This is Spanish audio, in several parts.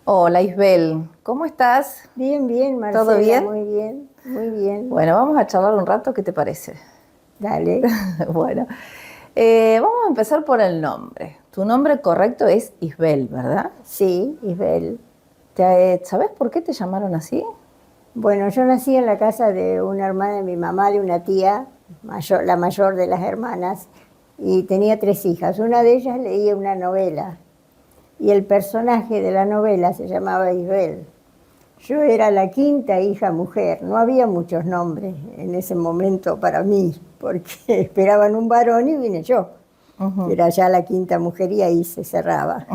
Hola Isbel, ¿cómo estás? Bien, bien, ¿Todo Marcela, bien? muy bien, muy bien. Bueno, vamos a charlar un rato, ¿qué te parece? Dale. Bueno, vamos a empezar por el nombre. Tu nombre correcto es Isbel, ¿verdad? Sí, Isabel. ¿Sabes por qué te llamaron así? Bueno, yo nací en la casa de una hermana de mi mamá, de una tía, mayor, la mayor de las hermanas, y tenía tres hijas. Una de ellas leía una novela, y el personaje de la novela se llamaba Isabel. Yo era la quinta hija mujer, no había muchos nombres en ese momento para mí, porque esperaban un varón y vine yo, que Ujú. era ya la quinta mujer y ahí se cerraba.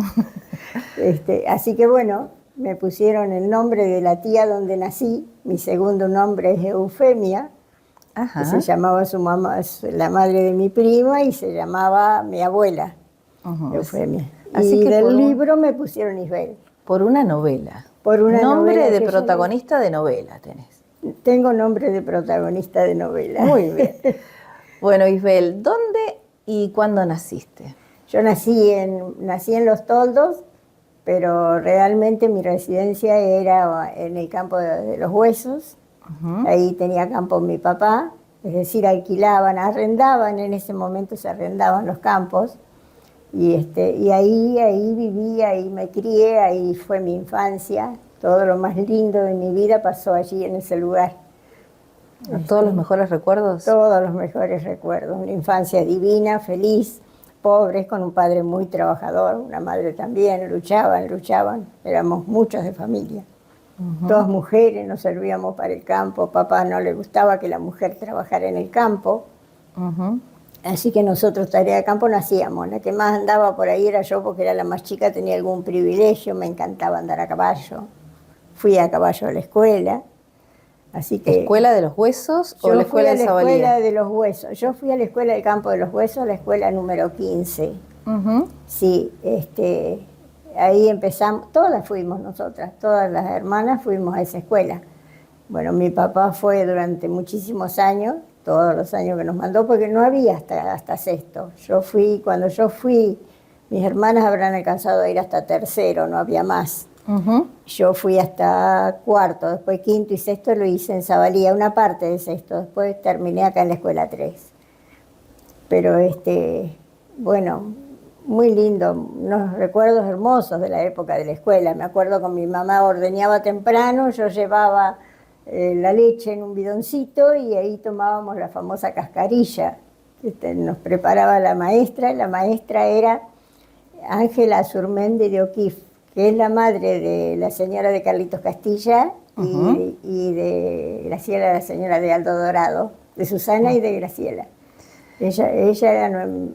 Así que bueno, me pusieron el nombre de la tía donde nací. Mi segundo nombre es Eufemia, que se Ajá. llamaba su mamá, la madre de mi prima, y se llamaba mi abuela, Ujú. Eufemia. Así Y que del libro me pusieron Isabel, por una novela. por una Nombre novela de que yo leí. protagonista de novela tenés. Tengo nombre de protagonista de novela. Muy bien. Bueno, Isbel, ¿dónde y cuándo naciste? Yo nací en Los Toldos, pero realmente mi residencia era en el campo de Los Huesos. Ujú. Ahí tenía campo mi papá, es decir, alquilaban, arrendaban, en ese momento se arrendaban los campos. Y ahí viví, ahí me crié, ahí fue mi infancia. Todo lo más lindo de mi vida pasó allí en ese lugar. ¿Todos los Este, mejores recuerdos? Todos los mejores recuerdos. Una infancia divina, feliz, pobres, con un padre muy trabajador, una madre también, luchaban, luchaban. Éramos muchos de familia. Ujú. Todas mujeres, nos servíamos para el campo. Papá no le gustaba que la mujer trabajara en el campo. Ujú. Así que nosotros tarea de campo no hacíamos. La que más andaba por ahí era yo porque era la más chica, tenía algún privilegio, me encantaba andar a caballo. Fui a caballo a la escuela. Así que ¿Escuela de los Huesos o la yo fui escuela a de la escuela Sabalía? de los huesos. Yo fui a la escuela del campo de los huesos, la escuela número 15. Ujú. Sí, ahí empezamos, todas fuimos nosotras, todas las hermanas fuimos a esa escuela. Bueno, mi papá fue durante muchísimos años, todos los años que nos mandó, porque no había hasta sexto. Cuando yo fui, mis hermanas habrán alcanzado a ir hasta tercero, no había más. Ujú. Yo fui hasta cuarto, después quinto y sexto lo hice en Sabalía, una parte de sexto, después terminé acá en la escuela 3. Pero bueno, muy lindo, unos recuerdos hermosos de la época de la escuela. Me acuerdo con mi mamá ordeñaba temprano, yo llevaba la leche en un bidoncito y ahí tomábamos la famosa cascarilla que nos preparaba la maestra. La maestra era Ángela Azurmendi de O'Keeffe, que es la madre de la señora de Carlitos Castilla Ujú. y de Graciela, la señora de Aldo Dorado, de Susana y de Graciela.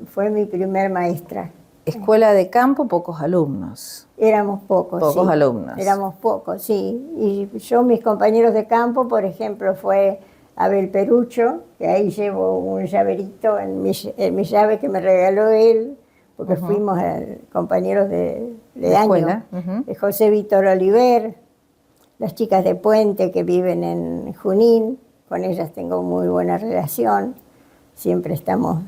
Fue mi primer maestra. Escuela de campo, pocos alumnos. Éramos pocos, Pocos sí. alumnos. Éramos pocos, sí. Y yo, mis compañeros de campo, por ejemplo, fue Abel Perucho, que ahí llevo un llaverito en mi llave que me regaló él, porque Ujú. fuimos compañeros De de año. escuela. Ujú. José Víctor Oliver, las chicas de Puente que viven en Junín, con ellas tengo muy buena relación. Siempre estamos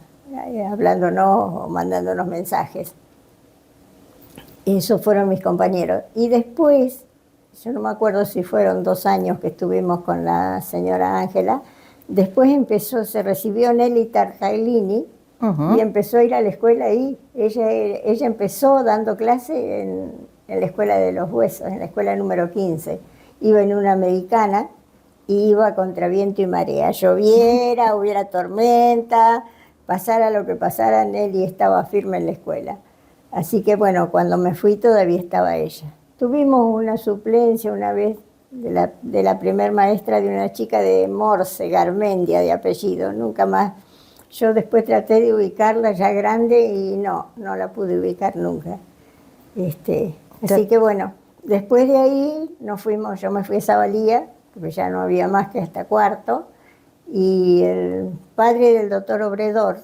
hablándonos o mandándonos mensajes. Esos fueron mis compañeros. Y después, yo no me acuerdo si fueron 2 años que estuvimos con la señora Ángela, después se recibió Nelly Tartaglini y Ujú. empezó a ir a la escuela ahí. Ella empezó dando clase en la escuela de los huesos, en la escuela número 15. Iba en una americana y iba contra viento y marea. Lloviera, hubiera tormenta, pasara lo que pasara, Nelly estaba firme en la escuela. Así que bueno, cuando me fui todavía estaba ella. Tuvimos una suplencia una vez de la primer maestra de una chica de Morse, Garmendia de apellido, nunca más. Yo después traté de ubicarla ya grande y no la pude ubicar nunca. Ya- Así que bueno, después de ahí yo me fui a Sabalía, porque ya no había más que hasta cuarto, y el padre del doctor Obredor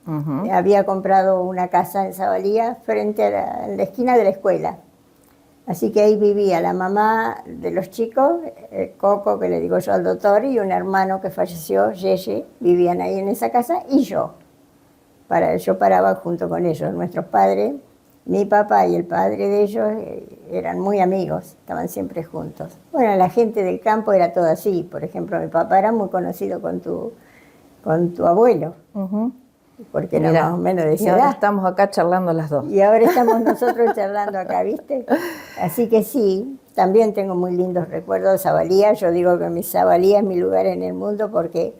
ujú. había comprado una casa en Sabalía frente a en la esquina de la escuela. Así que ahí vivía la mamá de los chicos, Coco, que le digo yo al doctor, y un hermano que falleció, Yeye, vivían ahí en esa casa, y yo. Yo paraba junto con ellos, nuestros padres Mi papá y el padre de ellos eran muy amigos, estaban siempre juntos. Bueno, la gente del campo era toda así. Por ejemplo, mi papá era muy conocido con tu abuelo, Ujú. porque era Mirá, más o menos de y esa ahora edad. estamos acá charlando las dos. Y ahora estamos nosotros charlando acá, ¿viste? Así que sí, también tengo muy lindos recuerdos de Zabalía. Yo digo que mi Zabalía es mi lugar en el mundo porque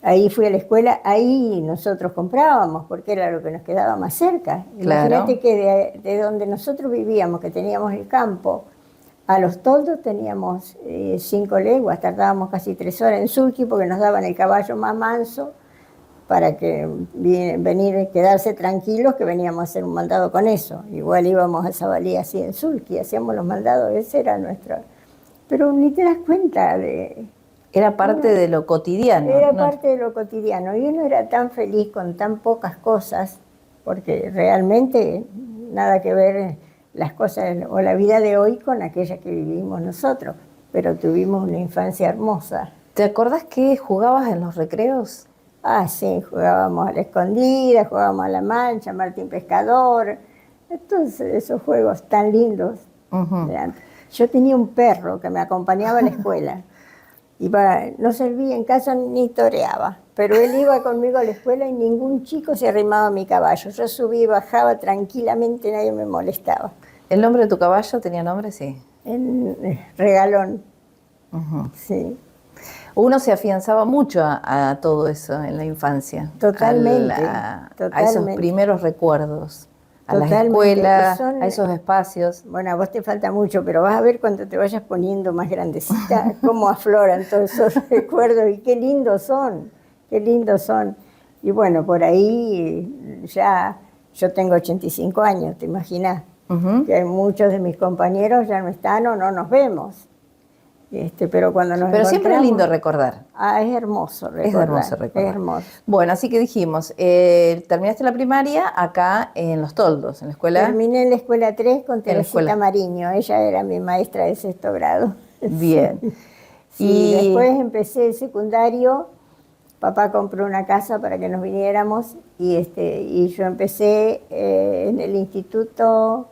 ahí fui a la escuela, ahí nosotros comprábamos porque era lo que nos quedaba más cerca. Claro. Imagínate que de donde nosotros vivíamos, que teníamos el campo, a Los Toldos teníamos 5 leguas, tardábamos casi 3 horas en Sulqui porque nos daban el caballo más manso para que venir y quedarse tranquilos que veníamos a hacer un mandado con eso. Igual íbamos a Zabalí así en Sulqui, hacíamos los mandados, ese era nuestro. Pero ni te das cuenta de... Era parte de lo cotidiano. Era ¿no? parte de lo cotidiano y uno era tan feliz con tan pocas cosas, porque realmente nada que ver las cosas o la vida de hoy con aquella que vivimos nosotros, pero tuvimos una infancia hermosa. ¿Te acordás que jugabas en los recreos? Ah, sí, jugábamos a la escondida, jugábamos a la mancha, Martín Pescador, entonces esos juegos tan lindos. Ujú. Yo tenía un perro que me acompañaba a la escuela. No servía en casa ni toreaba, pero él iba conmigo a la escuela y ningún chico se arrimaba a mi caballo. Yo subía y bajaba tranquilamente, nadie me molestaba. ¿El nombre de tu caballo tenía nombre? Sí. Regalón, Ujú. sí. Uno se afianzaba mucho a todo eso en la infancia. Totalmente, A esos totalmente. primeros recuerdos, a las Totalmente, escuelas, a esos espacios. Bueno, a vos te falta mucho, pero vas a ver cuando te vayas poniendo más grandecita cómo afloran todos esos recuerdos y qué lindos son, qué lindos son. Y bueno, por ahí ya yo tengo 85 años, ¿te imaginas? Ujú. Que muchos de mis compañeros ya no están o no nos vemos. Pero cuando nos Pero siempre es encontramos- lindo recordar. Ah, es hermoso recordar. Es hermoso recordar. Es hermoso. Bueno, así que dijimos, terminaste la primaria acá en Los Toldos, en la escuela. Terminé en la escuela 3 con la Teresita escuela. Mariño, ella era mi maestra de 6º grado. Bien. Sí, Y después empecé el secundario, papá compró una casa para que nos viniéramos y yo empecé en el instituto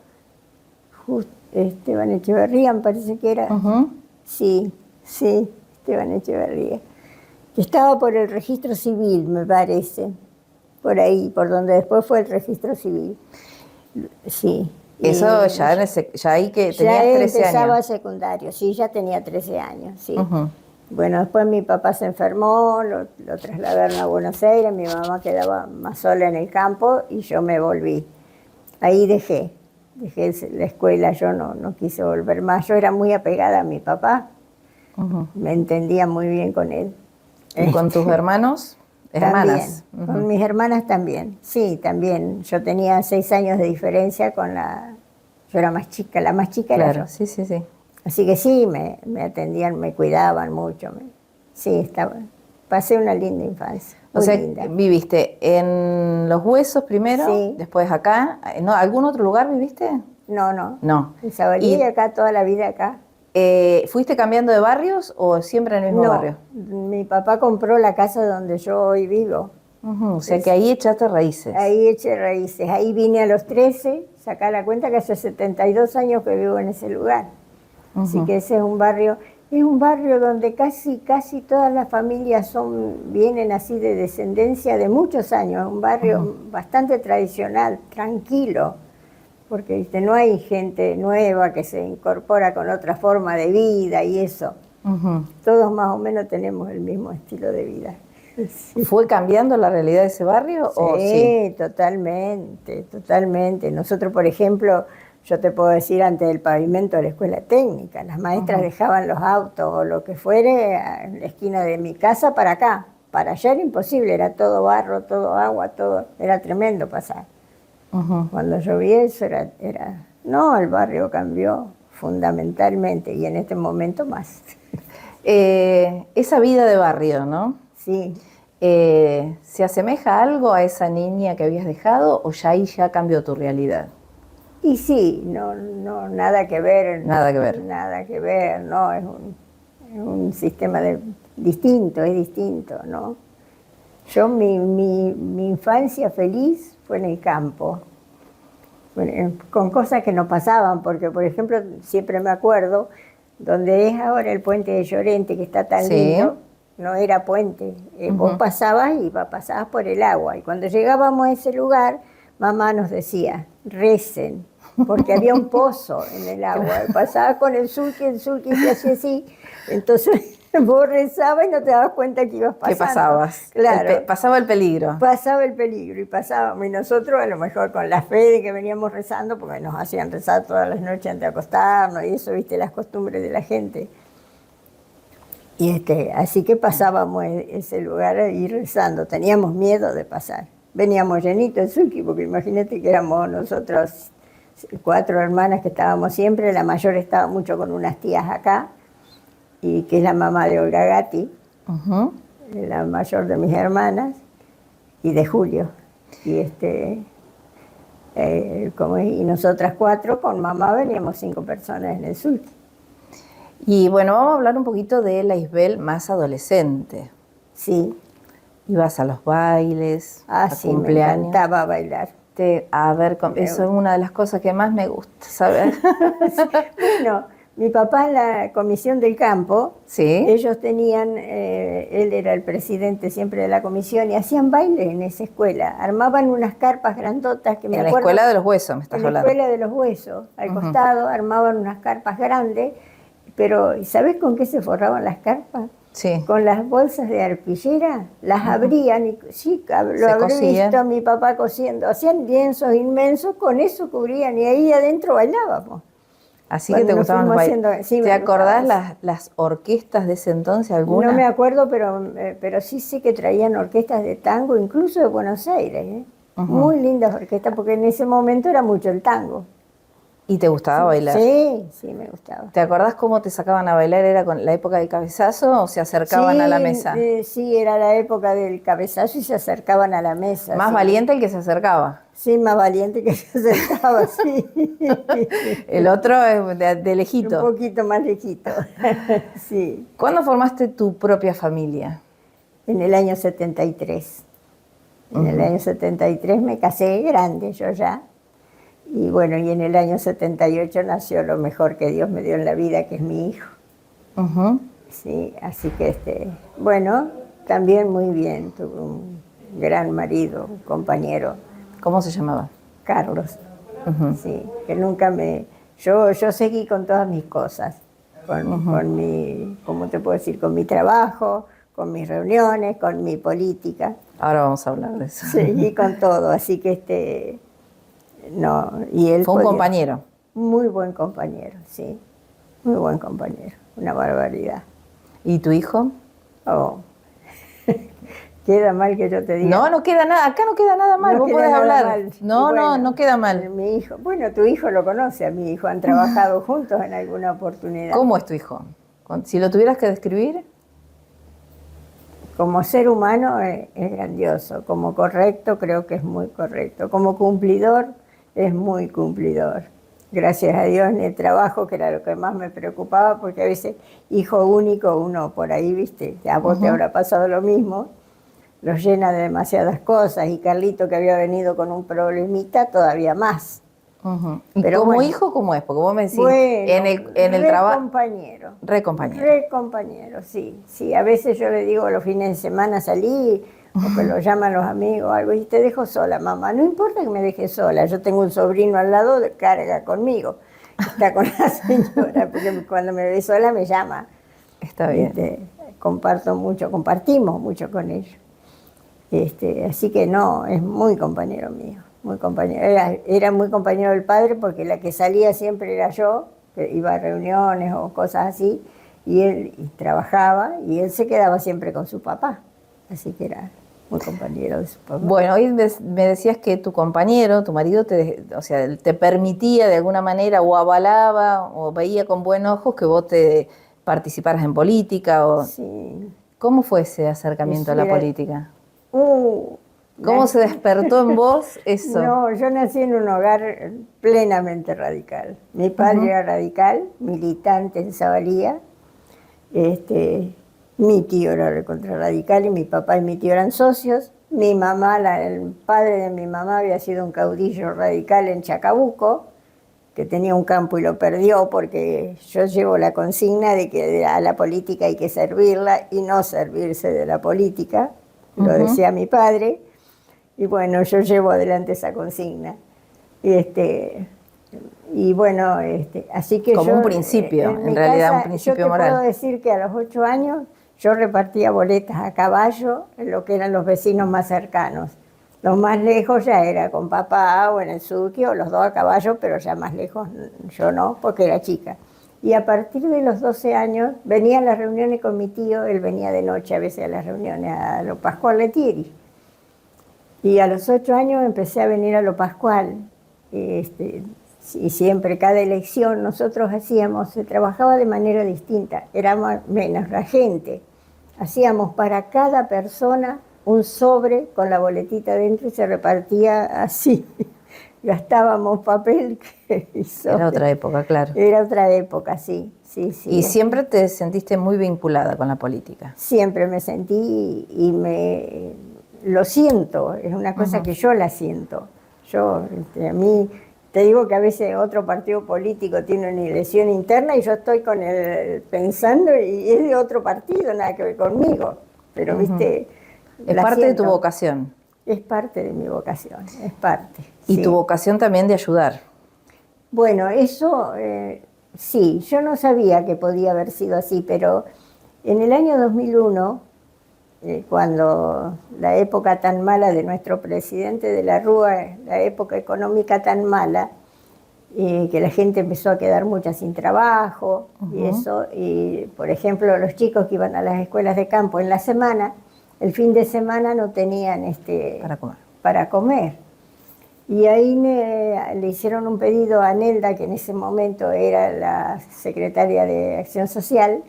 Esteban Echeverría, me parece que era. ujú, Sí, Esteban Echeverría. Que estaba por el registro civil, me parece. Por ahí, por donde después fue el registro civil. Sí. eso Y ya, ya ahí que ya tenías 13 empezaba años. secundario, sí, ya tenía 13 años, sí. Ujú. Bueno, después mi papá se enfermó, lo trasladaron a Buenos Aires, mi mamá quedaba más sola en el campo y yo me volví. Ahí dejé la escuela, yo no quise volver más. Yo era muy apegada a mi papá, Ujú. me entendía muy bien con él. ¿Y con tus hermanos? Hermanas. También, con mis hermanas también, sí, también. Yo tenía 6 años de diferencia con yo era más chica, la más chica era Claro, yo. sí, sí, sí. Así que sí, me atendían, me cuidaban mucho. Sí, pasé una linda infancia. O Muy sea, linda. viviste en Los Huesos primero, Sí. después acá. ¿No? ¿Algún otro lugar viviste? No. No. En Zabalí, ¿Y acá, toda la vida acá. fuiste cambiando de barrios o siempre en el mismo No, barrio? mi papá compró la casa donde yo hoy vivo. Ujú, o sea que ahí echaste raíces. Ahí eché raíces. Ahí vine a los 13, sacá la cuenta que hace 72 años que vivo en ese lugar. Así Ujú. que ese es un barrio donde casi todas las familias vienen así de descendencia de muchos años, un barrio bastante tradicional, tranquilo, porque ¿viste? No hay gente nueva que se incorpora con otra forma de vida y eso. Ujú. Todos más o menos tenemos el mismo estilo de vida. Sí. ¿Fue cambiando la realidad de ese barrio o sí? Sí, totalmente. Nosotros, por ejemplo, yo te puedo decir, antes del pavimento de la escuela técnica, las maestras dejaban los autos o lo que fuere en la esquina de mi casa para acá. Para allá era imposible, era todo barro, todo agua, todo, era tremendo pasar. Ujú. Cuando llovía eso No, el barrio cambió fundamentalmente y en este momento más. Esa vida de barrio, ¿no? Sí. ¿Se asemeja algo a esa niña que habías dejado o ya ahí ya cambió tu realidad? Y sí, nada que ver. Nada que ver. Nada que ver, no, es un sistema distinto, es distinto, ¿no? Yo, mi infancia feliz fue en el campo. Bueno, con cosas que no pasaban, porque por ejemplo, siempre me acuerdo, donde es ahora el puente de Llorente, que está tan Sí. lindo, no era puente. Vos pasabas y pasabas por el agua. Y cuando llegábamos a ese lugar, mamá nos decía, recen, porque había un pozo en el agua. Y pasabas con el sulky se hacía así. Entonces vos rezabas y no te dabas cuenta que ibas pasando. ¿Qué pasabas? Claro. Pasaba el peligro. Pasaba el peligro y pasábamos. Y nosotros a lo mejor con la fe de que veníamos rezando, porque nos hacían rezar todas las noches antes de acostarnos y eso, viste, las costumbres de la gente. Y así que pasábamos ese lugar ahí rezando. Teníamos miedo de pasar. Veníamos llenitos de sulky, porque imagínate que éramos nosotros 4 hermanas que estábamos siempre. La mayor estaba mucho con unas tías acá, y que es la mamá de Olga Gatti, la mayor de mis hermanas, y de Julio. Y y nosotras 4 con mamá veníamos 5 personas en el sulky. Y bueno, vamos a hablar un poquito de la Isbel más adolescente. Sí. Ibas a los bailes, a Sí, cumpleaños. me encantaba bailar. A ver, eso es una de las cosas que más me gusta saber. Bueno, mi papá en la comisión del campo, sí. Ellos tenían, él era el presidente siempre de la comisión, y hacían baile en esa escuela. Armaban unas carpas grandotas que me En la acuerdo, escuela de los huesos, me estás hablando. En la escuela de los huesos, al costado armaban unas carpas grandes, pero ¿sabés con qué se forraban las carpas? Sí. Con las bolsas de arpillera, las abrían y sí, lo habré visto a mi papá cosiendo. Hacían lienzos inmensos, con eso cubrían y ahí adentro bailábamos. Así que te gustaban los bailes. Sí, ¿Te acordás las orquestas de ese entonces, alguna? No me acuerdo, pero sí sé que traían orquestas de tango, incluso de Buenos Aires. Muy lindas orquestas, porque en ese momento era mucho el tango. ¿Y te gustaba bailar? Sí, sí, me gustaba. ¿Te acordás cómo te sacaban a bailar? ¿Era con la época del cabezazo o se acercaban a la mesa? Sí, era la época del cabezazo y se acercaban a la mesa. ¿Más valiente el que se acercaba? Sí, más valiente que se acercaba, sí. El otro es de lejito. Un poquito más lejito, sí. ¿Cuándo formaste tu propia familia? En el año 73. En el año 73 me casé grande, yo ya. Y bueno, y en el año 78 nació lo mejor que Dios me dio en la vida, que es mi hijo. Sí, así que, bueno, también muy bien. Tuve un gran marido, un compañero. ¿Cómo se llamaba? Carlos. Sí, que nunca me... Yo seguí con todas mis cosas, con mi, ¿cómo te puedo decir? Con mi trabajo, con mis reuniones, con mi política. Ahora vamos a hablar de eso. Seguí con todo, así que no, y él fue un compañero. Muy buen compañero, sí. Muy buen compañero, una barbaridad. ¿Y tu hijo? Oh, queda mal que yo te diga. No, no queda nada, acá no queda nada mal, vos podés hablar. Mal. No, bueno, no queda mal. Mi hijo, bueno, tu hijo lo conoce a mi hijo, han trabajado juntos en alguna oportunidad. ¿Cómo es tu hijo? Si lo tuvieras que describir. Como ser humano es grandioso, como correcto creo que es muy correcto, como cumplidor es muy cumplidor. Gracias a Dios en el trabajo, que era lo que más me preocupaba, porque a veces hijo único, uno por ahí, viste, a vos te habrá pasado lo mismo, los llena de demasiadas cosas, y Carlito, que había venido con un problemita, todavía más. ¿Y pero como hijo cómo es? Porque vos me decís, bueno, en el trabajo... compañero. Re compañero. Re compañero, sí. Sí, a veces yo le digo los fines de semana salí, o que lo llaman los amigos o algo, y te dejo sola, mamá. No importa que me dejes sola, yo tengo un sobrino al lado, carga conmigo. Está con la señora, porque cuando me ve sola me llama. Está bien. Compartimos mucho con ellos. Así que no, es muy compañero mío. Muy compañero. Era muy compañero del padre, porque la que salía siempre era yo, que iba a reuniones o cosas así, y él trabajaba, y él se quedaba siempre con su papá. Así que era muy compañero de su papá. Bueno, hoy me decías que tu compañero, tu marido, te permitía de alguna manera, o avalaba, o veía con buenos ojos que vos te participaras en política. Sí. ¿Cómo fue ese acercamiento a la política? ¿Cómo se despertó en vos eso? No, yo nací en un hogar plenamente radical. Mi padre era radical, militante en Zavalía, Mi tío era contrarradical y mi papá y mi tío eran socios. Mi mamá, el padre de mi mamá había sido un caudillo radical en Chacabuco, que tenía un campo y lo perdió porque yo llevo la consigna de que a la política hay que servirla y no servirse de la política, lo decía mi padre, y bueno, yo llevo adelante esa consigna. Y bueno, así que Como yo, un principio, en en mi realidad, un casa, principio yo te moral. puedo decir que a los 8 años yo repartía boletas a caballo en lo que eran los vecinos más cercanos. Los más lejos ya era con papá o en el surquio, los dos a caballo, pero ya más lejos yo no, porque era chica. Y a partir de los 12 años venía a las reuniones con mi tío, él venía de noche a veces a las reuniones, a lo Pascual Letieri. Y a los 8 años empecé a venir a lo Pascual. Y siempre, cada elección, nosotros hacíamos, se trabajaba de manera distinta, éramos menos la gente. Hacíamos para cada persona un sobre con la boletita dentro y se repartía así. Gastábamos papel y sobre. Era otra época, claro. Era otra época, sí, sí, sí. Y siempre te sentiste muy vinculada con la política. Siempre me sentí y me lo siento, es una cosa que yo la siento. Yo, a mí, te digo que a veces otro partido político tiene una elección interna y yo estoy con él pensando y es de otro partido, nada que ver conmigo. Pero, viste, Es la parte de tu siento. vocación. Es parte de mi vocación, es parte. Y sí. tu vocación también de ayudar. Bueno, eso sí, yo no sabía que podía haber sido así, pero en el año 2001, cuando la época tan mala de nuestro presidente de la Rúa, la época económica tan mala, que la gente empezó a quedar mucha sin trabajo y eso, y por ejemplo los chicos que iban a las escuelas de campo en la semana, el fin de semana no tenían para comer. Y ahí le hicieron un pedido a Nelda, que en ese momento era la secretaria de Acción Social,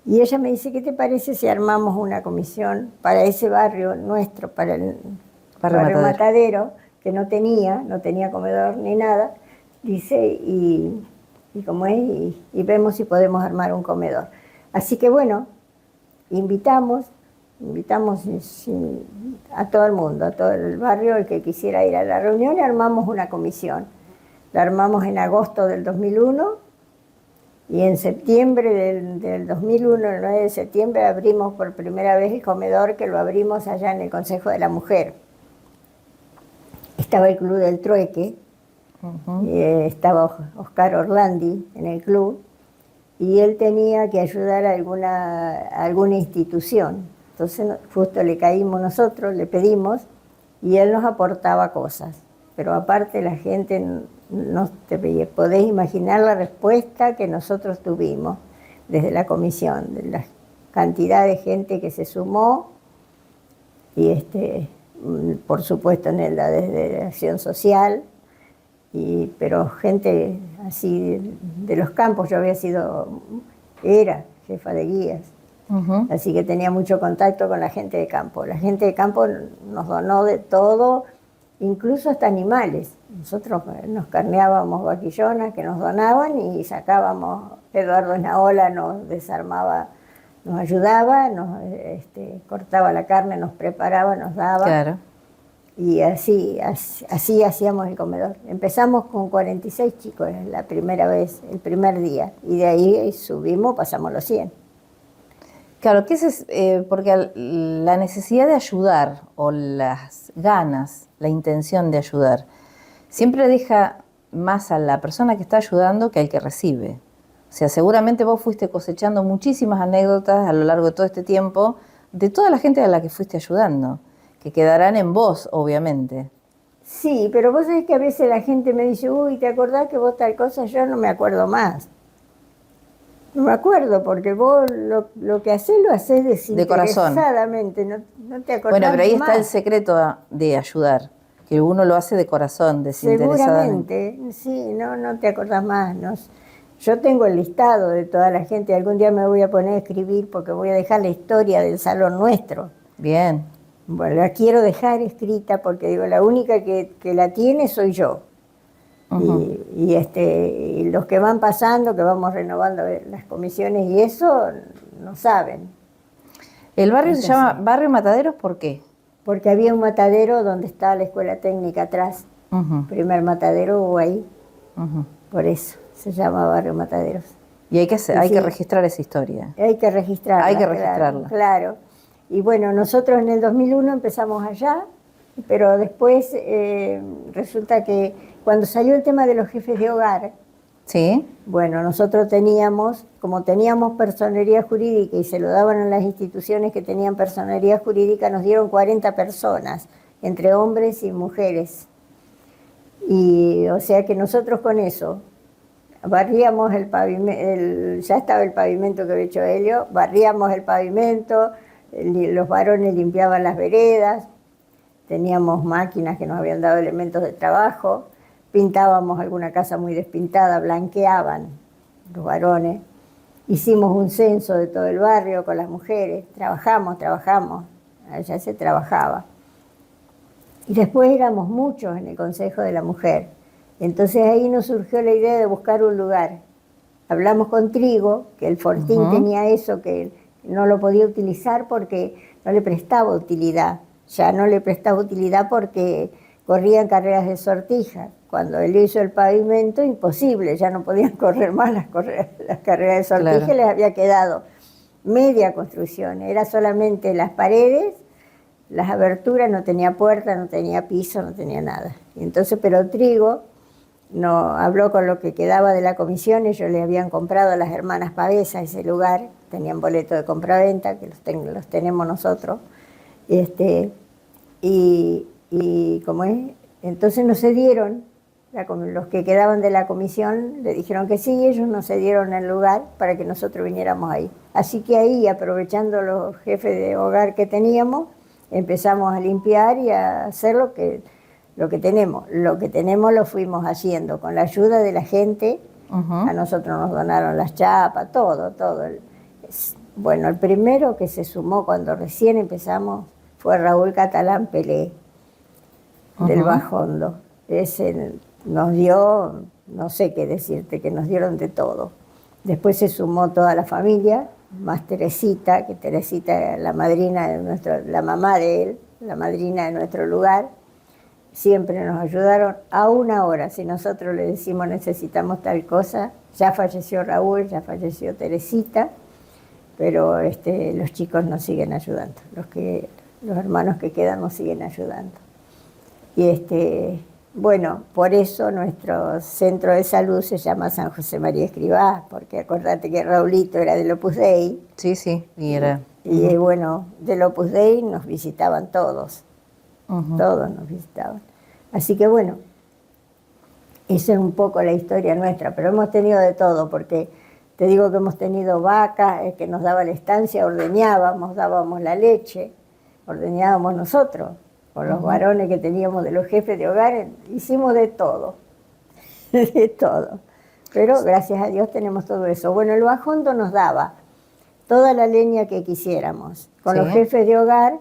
y ella me dice, ¿qué te parece si armamos una comisión para ese barrio nuestro, para el barrio Matadero, que no tenía comedor ni nada? Dice, y como es, y vemos si podemos armar un comedor. Así que bueno, invitamos a todo el mundo, a todo el barrio, el que quisiera ir a la reunión, y armamos una comisión. La armamos en agosto del 2001 y en septiembre del 2001, el 9 de septiembre, abrimos por primera vez el comedor, que lo abrimos allá en el Consejo de la Mujer. Estaba el Club del Trueque, estaba Oscar Orlandi en el club, y él tenía que ayudar a alguna institución. Entonces justo le caímos nosotros, le pedimos, y él nos aportaba cosas. Pero aparte la gente, no te podés imaginar la respuesta que nosotros tuvimos desde la comisión, de la cantidad de gente que se sumó, y por supuesto desde Acción Social, pero gente así de los campos. Yo era jefa de guías. Así que tenía mucho contacto con la gente de campo. La gente de campo nos donó de todo, incluso hasta animales. Nosotros nos carneábamos vaquillonas que nos donaban y sacábamos. Eduardo Esnaola nos desarmaba, nos ayudaba, nos cortaba la carne, nos preparaba, nos daba. Claro. Y así hacíamos el comedor. Empezamos con 46 chicos la primera vez, el primer día. Y de ahí subimos, pasamos los 100. Claro, porque la necesidad de ayudar o las ganas, la intención de ayudar, siempre deja más a la persona que está ayudando que al que recibe. O sea, seguramente vos fuiste cosechando muchísimas anécdotas a lo largo de todo este tiempo de toda la gente a la que fuiste ayudando, que quedarán en vos, obviamente. Sí, pero vos sabés que a veces la gente me dice, uy, ¿te acordás que vos tal cosa? Yo no me acuerdo más. No me acuerdo, porque vos lo que hacés lo hacés desinteresadamente, no te acordás. Bueno, pero ahí más. está el secreto de ayudar, que uno lo hace de corazón, desinteresadamente. Seguramente, sí, no te acordás más. No. Yo tengo el listado de toda la gente, algún día me voy a poner a escribir porque voy a dejar la historia del salón nuestro. Bien. Bueno, la quiero dejar escrita porque digo, la única que la tiene soy yo. Y los que van pasando, que vamos renovando las comisiones y eso, no saben. ¿El barrio se Entonces, llama Barrio Mataderos por qué? porque había un matadero donde estaba la escuela técnica atrás. Ujú, Primer matadero hubo ahí, ujú. por eso se llama Barrio Mataderos. Y Y hay que sí, registrar esa historia. hay que Hay registrarla, que claro, registrarla. claro. Y bueno, nosotros en el 2001 empezamos allá, pero después resulta que cuando salió el tema de los jefes de hogar, ¿Sí? bueno, nosotros teníamos, como teníamos personería jurídica y se lo daban a las instituciones que tenían personería jurídica, nos dieron 40 personas, entre hombres y mujeres. Y o sea que nosotros con eso barríamos el pavimento, ya estaba el pavimento que había hecho Helio, barríamos el pavimento, los varones limpiaban las veredas, teníamos máquinas que nos habían dado elementos de trabajo, pintábamos alguna casa muy despintada, blanqueaban los varones, hicimos un censo de todo el barrio con las mujeres, trabajamos, allá se trabajaba. Y después éramos muchos en el Consejo de la Mujer. Entonces ahí nos surgió la idea de buscar un lugar. Hablamos con Trigo, que el Fortín Ujú. tenía eso, que no lo podía utilizar porque no le prestaba utilidad. Ya no le prestaba utilidad porque corrían carreras de sortija. Cuando él hizo el pavimento, imposible, ya no podían correr más las carreras de sortija, Claro. y les había quedado media construcción. Era solamente las paredes, las aberturas, no tenía puerta, no tenía piso, no tenía nada. Y entonces, pero Trigo no habló con lo que quedaba de la comisión. Ellos le habían comprado a las hermanas Pavesa ese lugar, tenían boleto de compraventa, que los tenemos nosotros. Y como es, entonces nos cedieron, los que quedaban de la comisión le dijeron que sí, ellos nos cedieron el lugar para que nosotros viniéramos ahí. Así que ahí, aprovechando los jefes de hogar que teníamos, empezamos a limpiar y a hacer lo que tenemos. Lo que tenemos lo fuimos haciendo con la ayuda de la gente. A Ujú, nosotros nos donaron las chapas, todo. Bueno, el primero que se sumó cuando recién empezamos fue Raúl Catalán Pelé, del ujú. Bajondo. Ese nos dio, no sé qué decirte, que nos dieron de todo. Después se sumó toda la familia, más Teresita, que Teresita era la madrina de la mamá de él, la madrina de nuestro lugar. Siempre nos ayudaron a una hora. Si nosotros le decimos necesitamos tal cosa, ya falleció Raúl, ya falleció Teresita, pero los chicos nos siguen ayudando, los hermanos que quedan nos siguen ayudando. Y bueno, por eso nuestro centro de salud se llama San José María Escribá, porque acordate que Raulito era del Opus Dei, Sí, sí. Y era. y bueno, del Opus Dei nos visitaban todos, Ujú. todos nos visitaban. Así que bueno, esa es un poco la historia nuestra, pero hemos tenido de todo, porque te digo que hemos tenido vacas, que nos daba la estancia, ordeñábamos, dábamos la leche, ordeñábamos nosotros, con los Ujú. varones que teníamos de los jefes de hogar, hicimos de todo, de todo. Pero gracias a Dios tenemos todo eso. Bueno, el Bajondo nos daba toda la leña que quisiéramos. Con los Sí. jefes de hogar,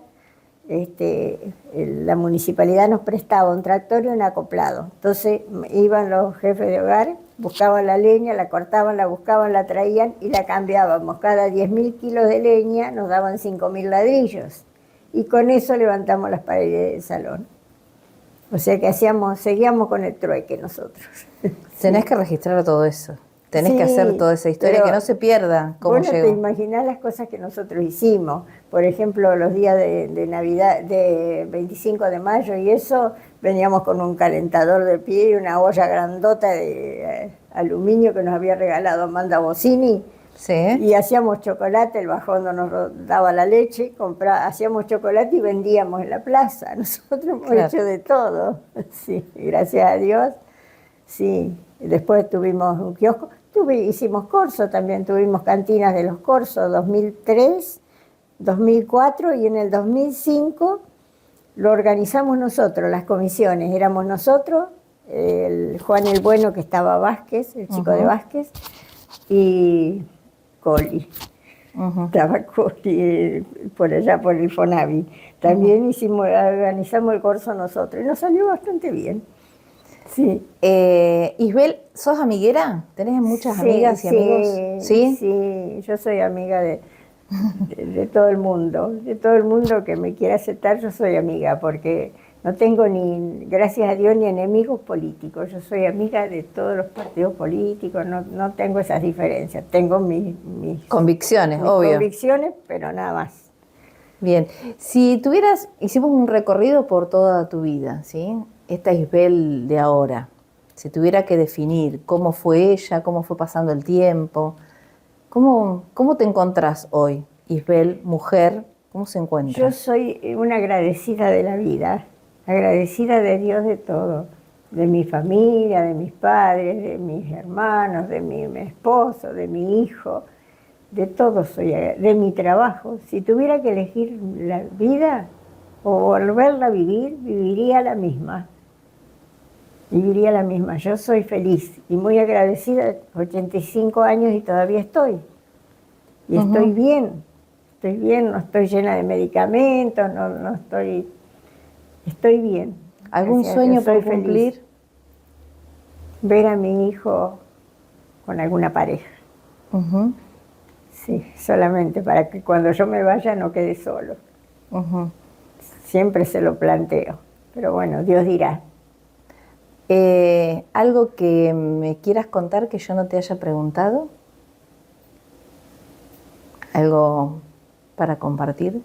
la municipalidad nos prestaba un tractor y un acoplado. Entonces iban los jefes de hogar, buscaban la leña, la cortaban, la buscaban, la traían y la cambiábamos. Cada 10.000 kilos de leña nos daban 5.000 ladrillos. Y con eso levantamos las paredes del salón. O sea que seguíamos con el trueque nosotros. Tenés Sí. que registrar todo eso. Tenés que hacer Sí, toda esa historia, que pero no se pierda cómo vos no te llegó. imaginás las cosas que nosotros hicimos. Por ejemplo, los días de Navidad, de 25 de mayo y eso, veníamos con un calentador de pie y una olla grandota de aluminio que nos había regalado Amanda Bossini, Sí. y hacíamos chocolate. El Bajondo nos daba la leche, hacíamos chocolate y vendíamos en la plaza. Nosotros hemos Claro. hecho de todo. Sí, gracias a Dios. Sí, después tuvimos un kiosco, hicimos corso también, tuvimos cantinas de los corsos 2003, 2004, y en el 2005 lo organizamos nosotros, las comisiones, éramos nosotros, el Juan el Bueno, que estaba Vázquez, el chico de Ujú, Vázquez, y Coli. ujú, Estaba Coli por allá por el Fonavi. ujú. También organizamos el corso nosotros y nos salió bastante bien. Sí. Isbel, ¿sos amiguera? ¿Tenés muchas Sí, amigas y amigos? sí, ¿Sí? sí, yo soy amiga de todo el mundo, que me quiera aceptar, yo soy amiga, porque no tengo ni, gracias a Dios, ni enemigos políticos. Yo soy amiga de todos los partidos políticos, no tengo esas diferencias. Tengo mis convicciones, obvio. Convicciones, pero nada más. Bien, si tuvieras, hicimos un recorrido por toda tu vida, ¿sí? Esta Isbel de ahora, si tuviera que definir cómo fue ella, cómo fue pasando el tiempo, ¿cómo te encontrás hoy, Isbel, mujer? ¿Cómo se encuentra? Yo soy una agradecida de la vida, agradecida de Dios de todo, de mi familia, de mis padres, de mis hermanos, de mi esposo, de mi hijo, de todo soy, de mi trabajo. Si tuviera que elegir la vida o volverla a vivir, viviría la misma. Viviría la misma. Yo soy feliz y muy agradecida, 85 años y todavía estoy. Y estoy bien, no estoy llena de medicamentos, estoy bien. ¿Algún sueño por cumplir? Feliz. Ver a mi hijo con alguna pareja. Sí, solamente para que cuando yo me vaya no quede solo. Siempre se lo planteo, pero bueno, Dios dirá. ¿Algo que me quieras contar que yo no te haya preguntado? ¿Algo para compartir?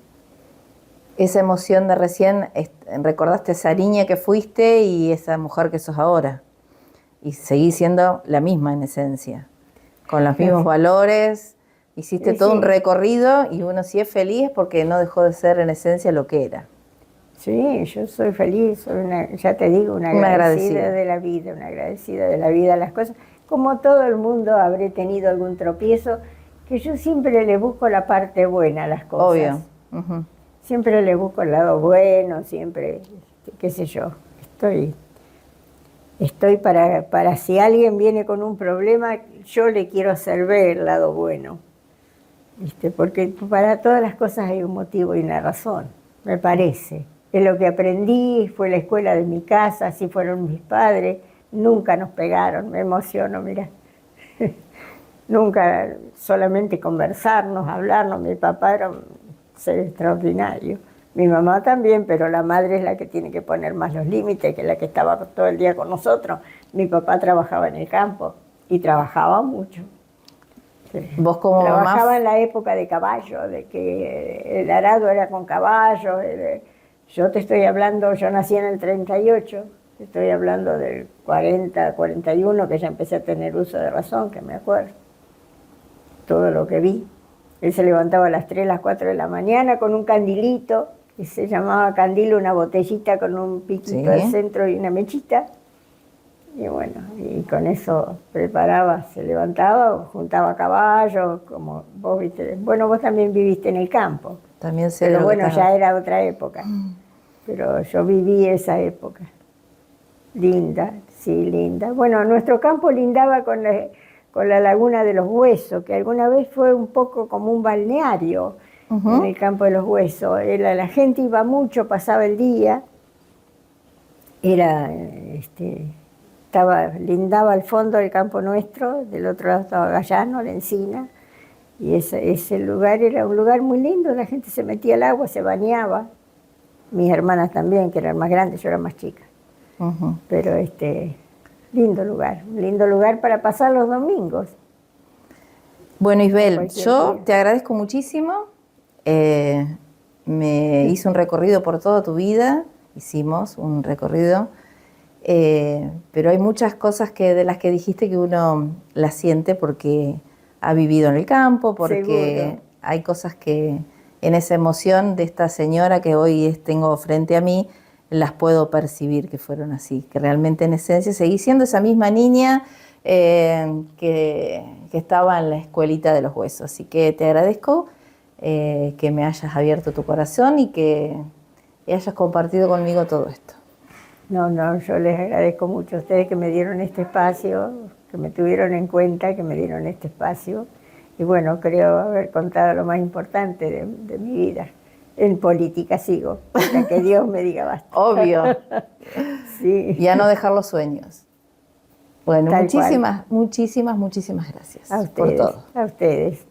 Esa emoción de recién, recordaste esa niña que fuiste y esa mujer que sos ahora. Y seguís siendo la misma en esencia, con los mismos valores. Hiciste todo un recorrido y uno sí es feliz porque no dejó de ser en esencia lo que era. Sí, yo soy feliz, soy ya te digo, una agradecida de la vida, una agradecida de la vida, las cosas. Como todo el mundo habré tenido algún tropiezo, que yo siempre le busco la parte buena a las cosas. Obvio. Siempre le busco el lado bueno, siempre, qué sé yo, estoy para si alguien viene con un problema, yo le quiero hacer ver el lado bueno. ¿Viste? Porque para todas las cosas hay un motivo y una razón, me parece. Es lo que aprendí, fue la escuela de mi casa, así fueron mis padres, nunca nos pegaron, me emociono, mira. Nunca, solamente conversarnos, hablarnos. Mi papá era un ser extraordinario. Mi mamá también, pero la madre es la que tiene que poner más los límites, que es la que estaba todo el día con nosotros. Mi papá trabajaba en el campo y trabajaba mucho. ¿Vos como trabajaba mamá? En la época de caballo, de que el arado era con caballos. Yo te estoy hablando, yo nací en el 38, te estoy hablando del 40, 41, que ya empecé a tener uso de razón, que me acuerdo. Todo lo que vi. Él se levantaba a las 3, las 4 de la mañana con un candilito, que se llamaba candilo, una botellita con un piquito al centro y una mechita. Y bueno, y con eso preparaba, se levantaba, juntaba caballos, como vos viste. Bueno, vos también viviste en el campo. También sé. Pero bueno, ya era otra época. Pero yo viví esa época. Linda, sí, linda. Bueno, nuestro campo lindaba con la laguna de los Huesos, que alguna vez fue un poco como un balneario en el campo de los Huesos. La gente iba mucho, pasaba el día. Lindaba al fondo del campo nuestro, del otro lado estaba Gallano, la encina, y ese lugar era un lugar muy lindo, la gente se metía al agua, se bañaba, mis hermanas también, que eran más grandes, yo era más chica. Pero lindo lugar para pasar los domingos. Bueno, Isbel, yo te agradezco muchísimo. Me hice un recorrido por toda tu vida, hicimos un recorrido, pero hay muchas cosas de las que dijiste que uno las siente porque ha vivido en el campo, porque seguro. Hay cosas que en esa emoción de esta señora que hoy tengo frente a mí, las puedo percibir que fueron así, que realmente en esencia seguí siendo esa misma niña que estaba en la escuelita de los Huesos. Así que te agradezco que me hayas abierto tu corazón y que hayas compartido conmigo todo esto. No, yo les agradezco mucho a ustedes que me dieron este espacio, que me tuvieron en cuenta, que me dieron este espacio. Y bueno, creo haber contado lo más importante de mi vida. En política sigo, hasta que Dios me diga basta. Obvio. Sí. Ya no dejar los sueños. Bueno, Tal muchísimas gracias a ustedes, por todo. A ustedes.